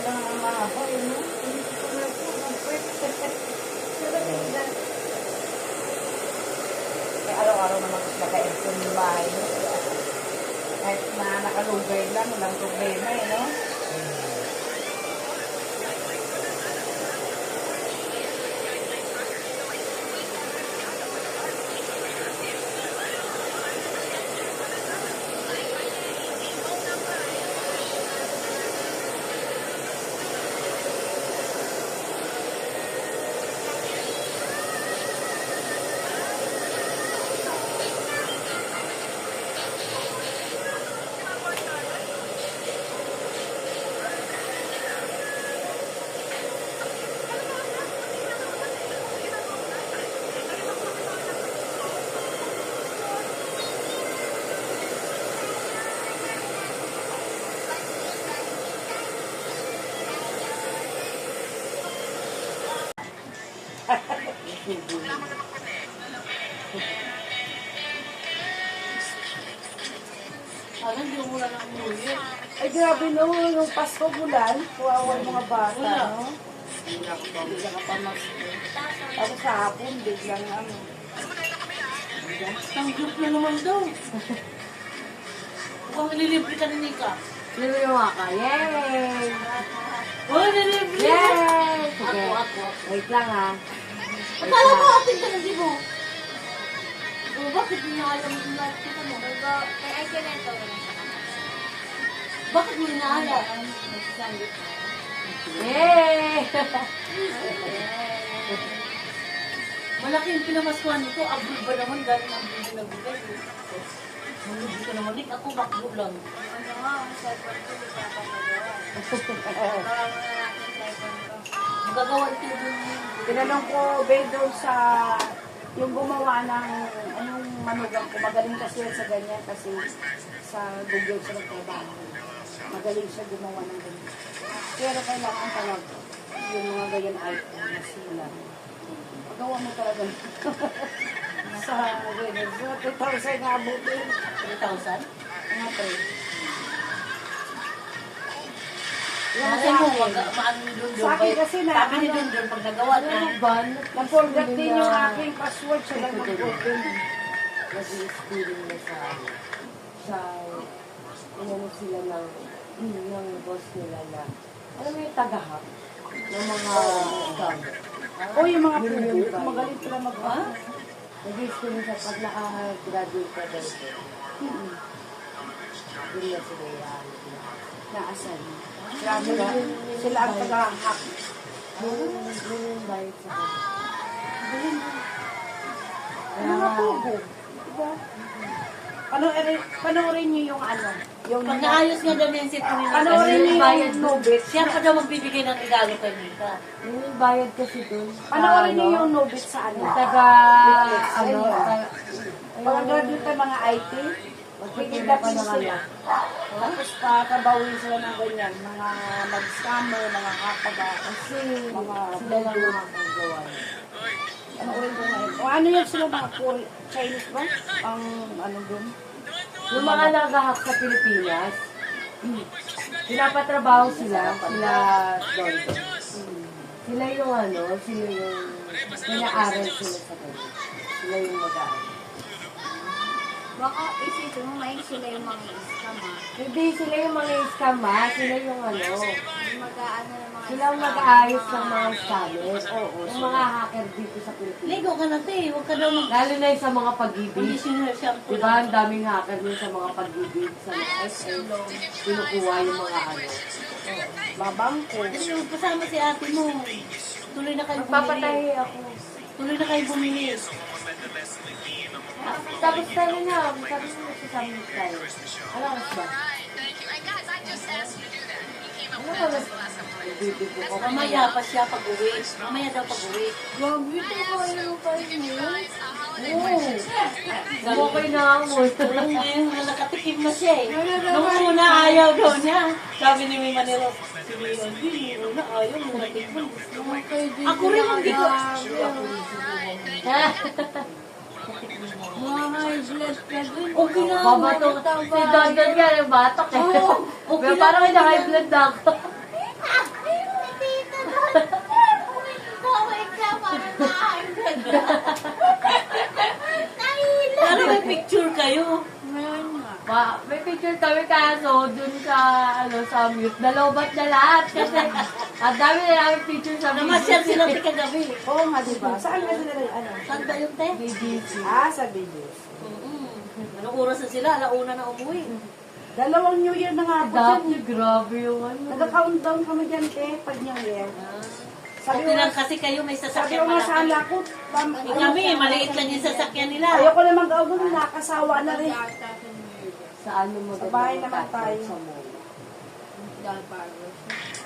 lang ang mahaba, yun, no? Hindi ko na ito, eh, araw-araw naman kasi naka-aircon yung bahay, no? Kahit na nakalugay lang, walang problema, eh, no? Ano, hindi umulan ng umulit. Ay, grabe, no? Nung Pasko bulan, kawawa yung mga bata, Wala. no? Bigla ka pa mas... Tapos sa hapon, biglang ano. Tanggap na naman daw. Mukhang nililibre ka ni Nika. Luluwa ka. Yay! Oh, nililibre! Yay! Sige. Ako. Wait lang ha. Akala mo ating ka hindi mo. Oh, bakit hindi na alam mo na kita mo? Ay, ganito. Bakit mo inaalam? Yay! Malaki yung pinamaskuhan nito. Abdul ba naman? Galing ang bigay na bigay. Hindi ko naman. Nik, ako bakbo lang. Ano nga, ang cellphone ko, di pa ako magawa. Gawa mo na natin yung cellphone ko. Magagawa ito yung... Tinanong ko, babe, doon sa... Yung gumawa ng anong manugang ko, magaling kasi yan sa ganyan kasi sa Google siya nagtrabaho. Magaling siya gumawa ng ganyan. Pero kailangan talaga yung mga ganyan iPhone na sila. Magawa mo talaga sa ganyan. So, 2,000 nga abutin. 3,000? Mga 3. Kasi mo, maano ni Dundun. Sa akin kasi na, Sabi ni Dundun, pag nagawa na, na-forget din yung aking password siya lang mag-open. Nag-i-experience na sa ano sila ng boss nila na alam mo yung tagahap ng mga scam. O yung mga puto, magaling sila mag-open. Nag-i-experience sa pag naka-graduate ka daw. Yun na sila yan. Naasan. Sila ang taga-hack. Yun yung bayad sa kanila. Ano nga pugo? Diba? Panoorin niyo yung ano. Yung pag naayos nga daw niya yung sito nila. panoorin niyo yung Nobit. Siya pa daw magbibigay ng regalo kay Nika. Yung bayad kasi dun. Panoorin niyo yung Nobit sa ano. Taga, ano, Mga graduate ng mga IT. Magkikita pa naman sila. Tapos patabawin sila ng ganyan. Mga mag-scammer, mga kataga. kasi Mga sila lang nakakagawa. Panoorin ko ngayon. O ano yun sila mga Chinese ba? Ang ano dun? Yung mga nagahak sa Pilipinas, pinapatrabaho sila doon. Sila yung ano, sila yung pinaaral sila sa kanila. Sila yung mag-aaral. Baka isipin mo, may sila yung mga scam, ha? Hindi sila yung mga scam ha, sila yung ano, Yung mag-aano ng mga sila yung mag-aayos ng mga scammers. Yung mga hacker dito sa Pilipinas. Ligo ka na, te. Huwag ka daw Lalo na yung sa mga pag-ibig. mag-conditioner shampoo. Diba, ang daming hacker din sa mga pag-ibig, sa mga SM, kinukuha yung mga ano. Babangko. Kasi pasama si ate mo. Tuloy na kayo bumili. Magpapatay ako. Tuloy na kayo bumili. Tapos tayo na, sabi mo magsasamit tayo. Ano oras ba? Ano oras? Nagbibigo ko. Mamaya pa siya pag-uwi. Mamaya daw pag-uwi. Grabe, ito ko ayun mo pa rin yun. Oo. Okay na ako. Ngayon, nakatikim na siya eh. Nung una, ayaw daw niya. Sabi ni May Manilo, si May hindi, nung una, ayaw mo natikman. Ako rin, hindi ko. Mga high blood ka dun. Okay na. Babato. Si Don Don nga, yung batok eh. Oo, okay Pero lang, parang okay na high lang. blood na ako. Pero may picture kayo. Meron nga. May picture kami kaso dun sa, sa mute. Nalobat na lahat kasi ang dami na namin picture sa Namasyal sila sa kagabi. Oo nga, diba? Saan nga sila ano? Saan ba yun, te? BGC. Sa video. Anong oras na sila? Alauna na umuwi. Dalawang New Year na nga po Dati, dyan. grabe yung Nagka-countdown kami dyan, pag New Year. Sabi Buti ko, lang kasi kayo may sabi sasakyan ko nga sa malaki. anak ko, Kami, maliit lang yung sasakyan nila. ayoko naman gawin, nakasawa na rin. Sa ano mo Sa bahay naman tayo. Sa MOA.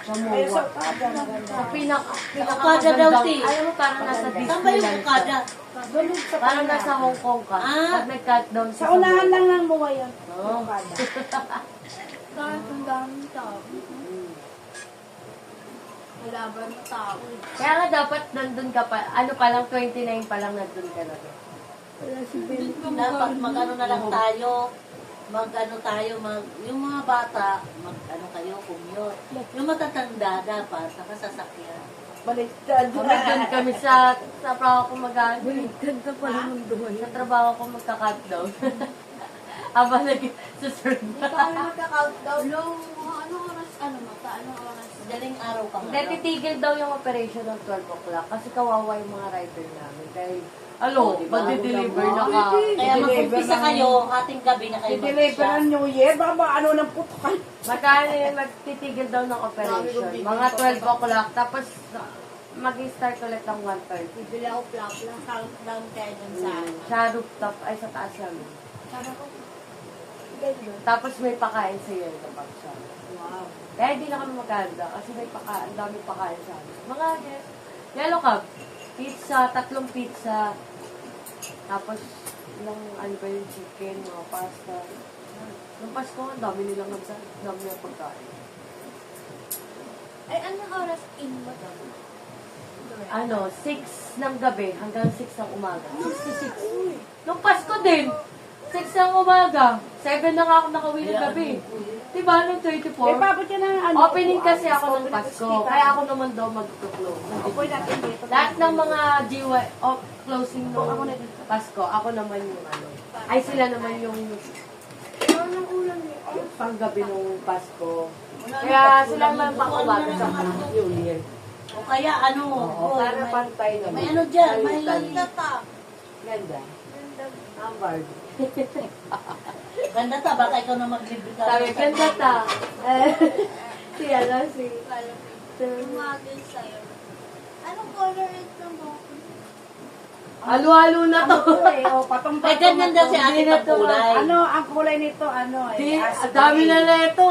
Sa Ay, sa MOA. kada maganda. Sa Okada daw, ti. alam mo, parang nasa Saan ba yung Disneyland ka. Okada? Doon sa Parang Pana. nasa Hong Kong ka. Ah. Pag may countdown Sa unahan lang ng buwa yan. Oo. Kada. Kahit ang daming tao. Malaban na tao. Kaya nga dapat nandun ka pa, ano pa lang, 29 pa lang nandun ka na. Dapat mag-ano na lang tayo. Yung mga bata, mag-ano kayo, commute. Yung matatanda dapat, nakasasakyan. Baliktad. Kami dun kami sa trabaho ko Baliktad ka pala ng duhay. Sa trabaho ko magka-countdown. Aba, nag-susurd Hindi kami magka-countdown. Ano oras? Ano mata? Ano oras? Daling araw ka Hindi, titigil daw yung operation ng 12 o'clock kasi kawawa yung mga rider namin. Kaya, Diba? magdi-deliver na ka. Kaya mag-umpisa kayo, ating gabi na kayo I-deliver ng New Year, baka ano ng putukan. Magtitigil daw ng operation. Mga 12 o'clock. Tapos, mag-start ulit ng 1:30. Bibili ako plap lang. Countdown kayo dun sa Sa rooftop, ay sa taas namin. Sana ko. Tapos may pakain sa iyo kapag siya. Wow. Kaya hindi na kami maganda kasi may pakain, ang dami pakain sa amin. Mga yellow cup, pizza, 3 pizza, tapos ilang ano ba yung chicken, mga pasta. Nung Pasko, ang dami nilang nagsabi, ang dami nilang pagkain. Ay, anong oras in mo to? Ano, 6 ng gabi hanggang 6 ng umaga. 6 to 6. Nung Pasko din, 6 ng umaga. 7 na nga ako nakauwi ng gabi. Diba, nung 24? Papot ka ng ano. Opening kasi ako ng Pasko. Kaya ako naman daw mag-close. Upoy natin dito. Lahat ng mga GY, closing nung Pasko, ako naman yung ano. Ay, sila naman yung panggabi nung Pasko. Kaya sila naman pang-umaga sa New Year. O kaya ano, Oo, para may, pantay naman. may ano dyan, may Ganda ta. Ganda. Ang Barbie. ganda ta, baka ikaw na maglibre ka. Sabi, ganda ta. Si ano, si... Umagin sa'yo. Anong color ito mo? Halo-halo na to. Patong-patong. Ay, ganyan daw si ate Hindi na to, pagkulay. Ano, ang kulay nito, ano Di, as dami green. na neto.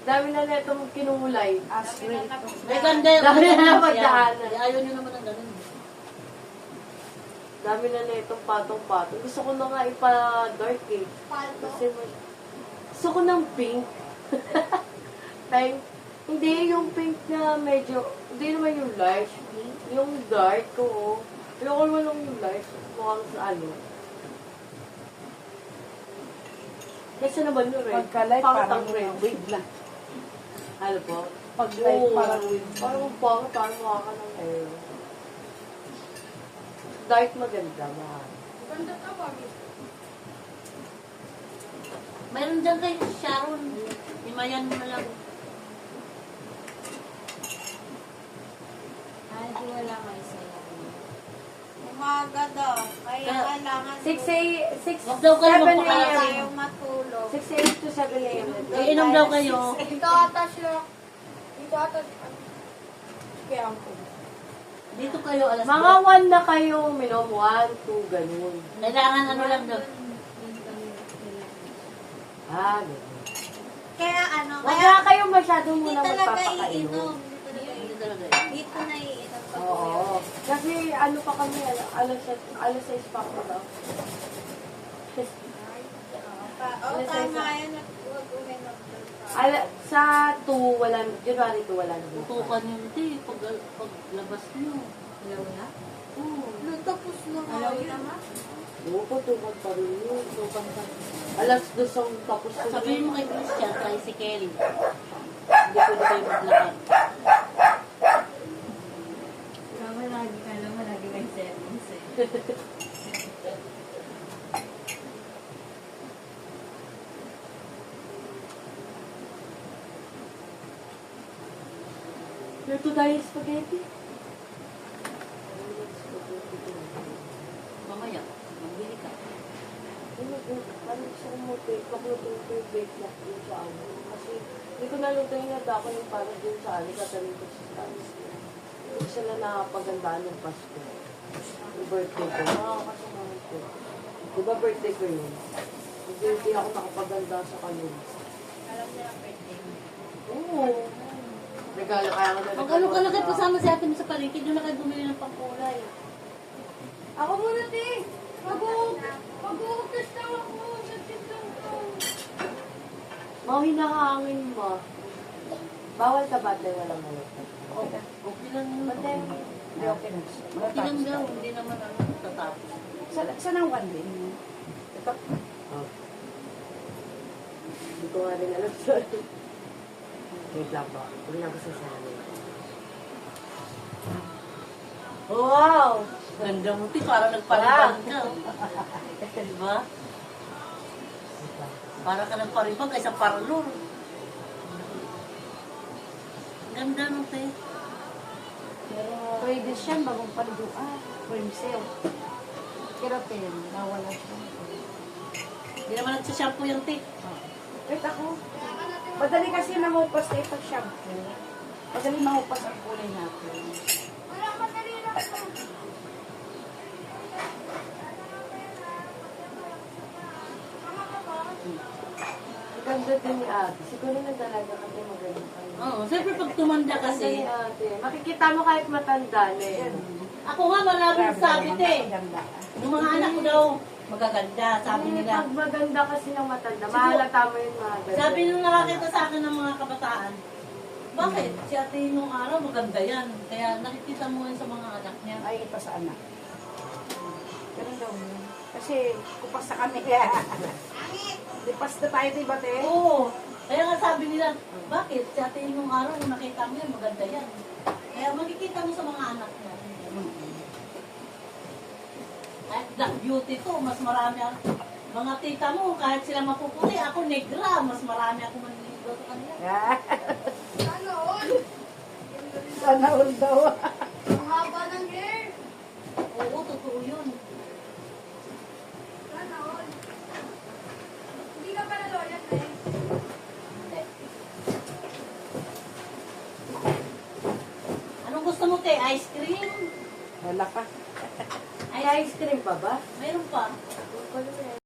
Dami na neto kinulay. As green. May ganda, Dami na maganda napagdaanan. siya. Ayaw nyo naman ng ganun. Dami na netong patong-patong. Gusto ko na nga ipa-dark eh. Palto? Kasi gusto ko ng pink. Pink. Hindi, yung pink na medyo, hindi naman yung light. Yung dark ko. Ayoko naman lang yung light. Mukhang sa ano. Kasi naman yung red. Pagka-light, Pangit parang ang red. wig lang. Ano po? Pag-light, Oo. parang wig. Parang pangit, parang mukha ka ng air. Dark maganda, mahal. Ganda ka ba? Meron dyan kay Sharon. Himayan mo na lang. Ay, di wala kayo sa'yo. Umaga daw. Kaya kailangan 6 Huwag daw kayo 7 magpakalasin. a.m. tayong matulog. 6 a.m. to 7 a.m. Iinom daw kayo. Dito ata siya. Dito ata siya. Kaya ako. Dito kayo alas Mga 1 na kayo, minom 1, 2, ganun. Kailangan ano lang daw. Ah, ganun. Kaya ano, Huwag kaya na kayo masyado hindi muna talaga magpapakainom. iinom. Hindi talaga. Dito na iinom pag Oo. Kasi ano pa kami, alas 6 pa ako daw. Oo, tama yan. Huwag uminom. Sa 2, wala, January 2, wala na. Tutukan yun, te. Paglabas nyo. Alaw na? Oo. Nagtapos na nga. Alaw na nga? Oo, tutukan pa rin yun. Tutukan pa. Alas 2 ang tapos ko. Sabihin mo kay Christian, tricycle. Hindi pwede kayo maglakad. Lagi ka naman, lagi may settings eh. Luto tayo ng spaghetti. Mamaya, magbili ka. Ano gusto ko mo pagluto ko yung bake na yun sa ano. Kasi hindi ko naluto yung nadako yung parang dun sa ano, kataling ko sa Stanis. Hindi ko sila nakapagandaan ng Pasko. Yung birthday ko. Nakakasamahan ko. Di ba birthday ko yun? Hindi ako nakapaganda sa kanila. Alam niya ang birthday mo. Oo. Regalo kaya ako na Pag ano ka na kayo kasama si ate mo sa palengke, doon na kayo bumili ng pangkulay. Ako muna, te. Mag-uupis lang ako. Nagtitong ko. Mga hinahangin mo. Bawal ka ba tayo walang malito? Okay lang yun. Bate, Hindi, okay na. Okay lang daw, hindi naman ano, tatapos. Saan ang one din? Ito. oh. Hindi ko nga rin alam sa wait lang po. Hindi na ako sasabi. Wow! Ganda mo, ti, parang nagparibang ka. Diba? Parang ka nagparibang kaysa parlor. Ganda mo, te. Pwede siya bagong panduan. Cream sale. Keratin. Nawala siya. Hindi naman nagsashampoo yung te. Wait ako. Madali kasi mangupas tayo pag shampoo. Madali mangupas ang kulay natin. Wala, madali lang ito. Ang ganda din ni ate. Siguro na talaga kasi maganda kayo. Oo, siyempre pag tumanda Kasi kasi, ate, makikita mo kahit matanda na eh. ako nga maraming sabi, te. Maganda. Yung mga anak ko daw, magaganda, sabi nila. Pag maganda kasi ng matanda, mahalata mo yung mga ganda. Sabi nung nakakita sa akin ng mga kabataan, bakit? Si ate nung araw maganda yan. Kaya nakikita mo yun sa mga anak niya. Ay, ito sa anak. Ganun daw yun. Kasi kupas sa kami. Lipas na tayo, diba, te? Oo. Kaya nga sabi nila, bakit? Si ate nung araw, kung nakita mo yan, maganda yan. Kaya makikita mo sa mga anak niya. At black beauty to, mas marami ang mga tita mo, kahit sila mapuputi, ako negra, mas marami ako maniligo sa kanila. Sana all. Sana all daw. Ang haba ng hair. Oo, totoo yun. Sana all. Hindi ka pala lola, te. Hindi. Anong gusto mo, te? Ice cream? Wala ka. Ay, ice cream pa ba? Mayroon pa. Ano pa yun eh?